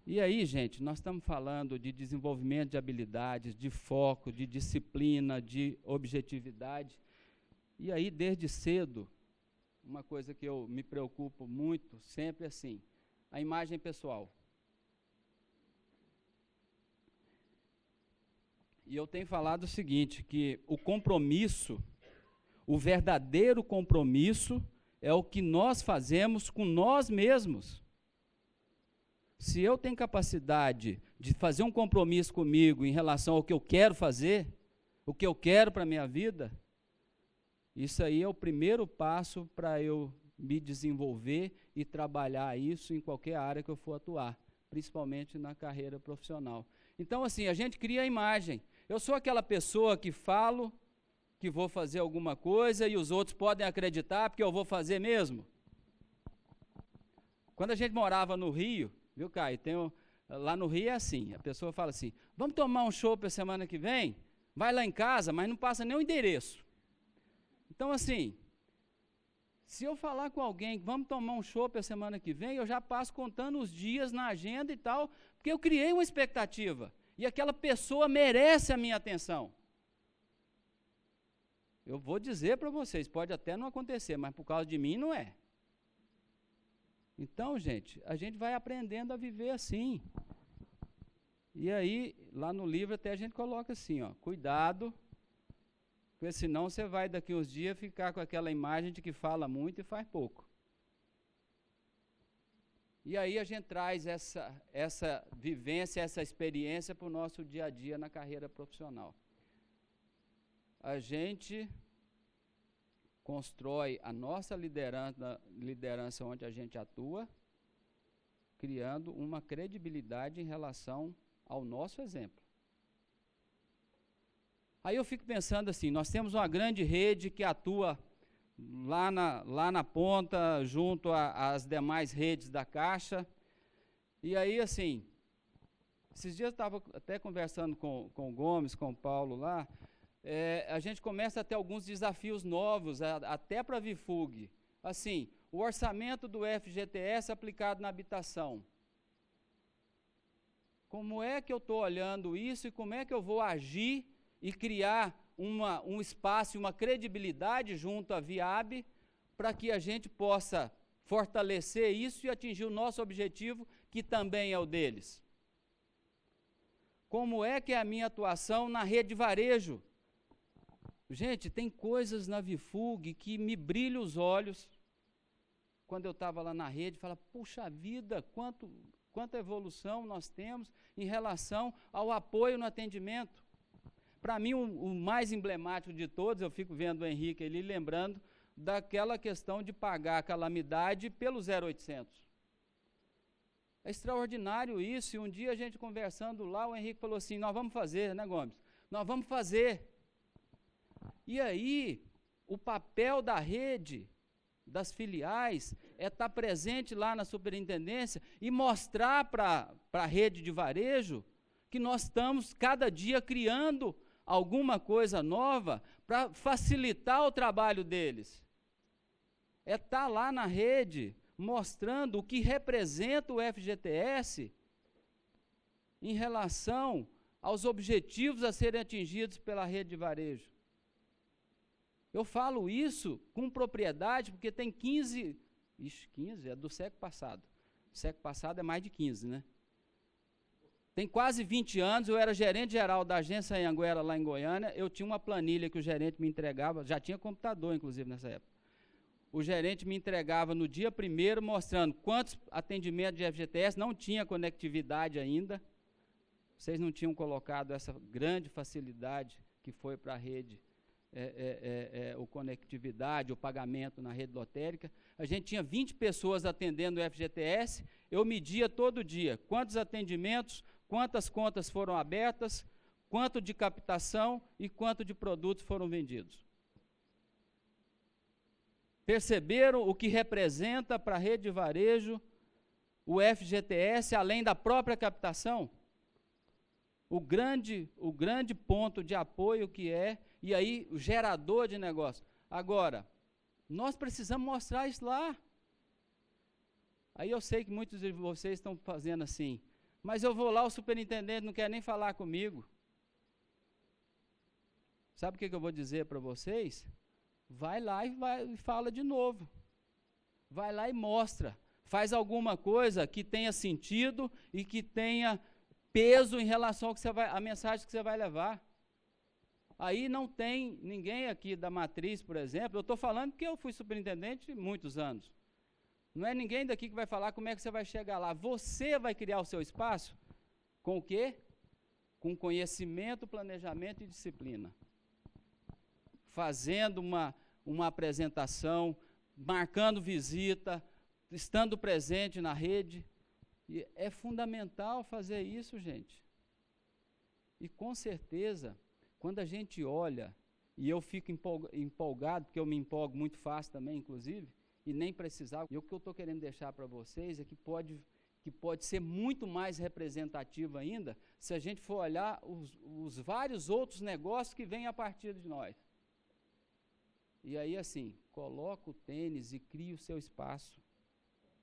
E aí, gente, nós estamos falando de desenvolvimento de habilidades, de foco, de disciplina, de objetividade. E aí, desde cedo, uma coisa que eu me preocupo muito, sempre assim, a imagem pessoal. E eu tenho falado o seguinte, que o compromisso, o verdadeiro compromisso, é o que nós fazemos com nós mesmos. Se eu tenho capacidade de fazer um compromisso comigo em relação ao que eu quero fazer, o que eu quero para a minha vida, isso aí é o primeiro passo para eu me desenvolver e trabalhar isso em qualquer área que eu for atuar, principalmente na carreira profissional. Então, assim, a gente cria a imagem. Eu sou aquela pessoa que falo que vou fazer alguma coisa e os outros podem acreditar porque eu vou fazer mesmo. Quando a gente morava no Rio, viu, Caio? Lá no Rio é assim, a pessoa fala assim, vamos tomar um chopp a semana que vem? Vai lá em casa, mas não passa nem o endereço. Então, assim, se eu falar com alguém, vamos tomar um chopp a semana que vem, eu já passo contando os dias na agenda e tal, porque eu criei uma expectativa, e aquela pessoa merece a minha atenção. Eu vou dizer para vocês, pode até não acontecer, mas por causa de mim não é. Então, gente, a gente vai aprendendo a viver assim. E aí, lá no livro até a gente coloca assim, ó, cuidado, porque senão você vai daqui uns dias ficar com aquela imagem de que fala muito e faz pouco. E aí a gente traz essa vivência, essa experiência para o nosso dia a dia na carreira profissional. A gente constrói a nossa liderança onde a gente atua, criando uma credibilidade em relação ao nosso exemplo. Aí eu fico pensando assim, nós temos uma grande rede que atua lá na ponta, junto às demais redes da Caixa, e aí assim, esses dias eu estava até conversando com o Gomes, com o Paulo lá, a gente começa a ter alguns desafios novos, até para a Vifug. Assim, o orçamento do FGTS aplicado na habitação. Como é que eu estou olhando isso e como é que eu vou agir e criar um espaço e uma credibilidade junto à VIAB para que a gente possa fortalecer isso e atingir o nosso objetivo, que também é o deles. Como é que é a minha atuação na rede de varejo? Gente, tem coisas na Vifug que me brilham os olhos. Quando eu estava lá na rede, fala, puxa vida, quanta evolução nós temos em relação ao apoio no atendimento. Para mim, o mais emblemático de todos, eu fico vendo o Henrique ali, lembrando daquela questão de pagar a calamidade pelo 0800. É extraordinário isso, e um dia a gente conversando lá, o Henrique falou assim, nós vamos fazer, né, Gomes? Nós vamos fazer. E aí, o papel da rede, das filiais, é estar presente lá na superintendência e mostrar para a rede de varejo que nós estamos cada dia criando alguma coisa nova para facilitar o trabalho deles. É estar lá na rede, mostrando o que representa o FGTS em relação aos objetivos a serem atingidos pela rede de varejo. Eu falo isso com propriedade, porque tem 15 é do século passado. O século passado é mais de 15, né? Tem quase 20 anos, eu era gerente geral da agência Anhanguera, lá em Goiânia, eu tinha uma planilha que o gerente me entregava, já tinha computador, inclusive, nessa época. O gerente me entregava no dia 1º, mostrando quantos atendimentos de FGTS, não tinha conectividade ainda, vocês não tinham colocado essa grande facilidade que foi para a rede, o conectividade, o pagamento na rede lotérica. A gente tinha 20 pessoas atendendo o FGTS, eu media todo dia quantos atendimentos, quantas contas foram abertas, quanto de captação e quanto de produtos foram vendidos. Perceberam o que representa para a rede de varejo o FGTS, além da própria captação? O grande ponto de apoio que é, e aí o gerador de negócio. Agora, nós precisamos mostrar isso lá. Aí eu sei que muitos de vocês estão fazendo assim, Mas eu vou lá, o superintendente não quer nem falar comigo. Sabe o que eu vou dizer para vocês? Vai lá e fala de novo. Vai lá e mostra. Faz alguma coisa que tenha sentido e que tenha peso em relação ao que a mensagem que você vai levar. Aí não tem ninguém aqui da matriz, por exemplo, eu estou falando porque eu fui superintendente muitos anos. Não é ninguém daqui que vai falar como é que você vai chegar lá. Você vai criar o seu espaço com o quê? Com conhecimento, planejamento e disciplina. Fazendo uma apresentação, marcando visita, estando presente na rede. E é fundamental fazer isso, gente. E com certeza, quando a gente olha, e eu fico empolgado, porque eu me empolgo muito fácil também, inclusive, e nem precisava, e o que eu estou querendo deixar para vocês é que pode ser muito mais representativo ainda, se a gente for olhar os vários outros negócios que vêm a partir de nós. E aí, assim, coloca o tênis e cria o seu espaço.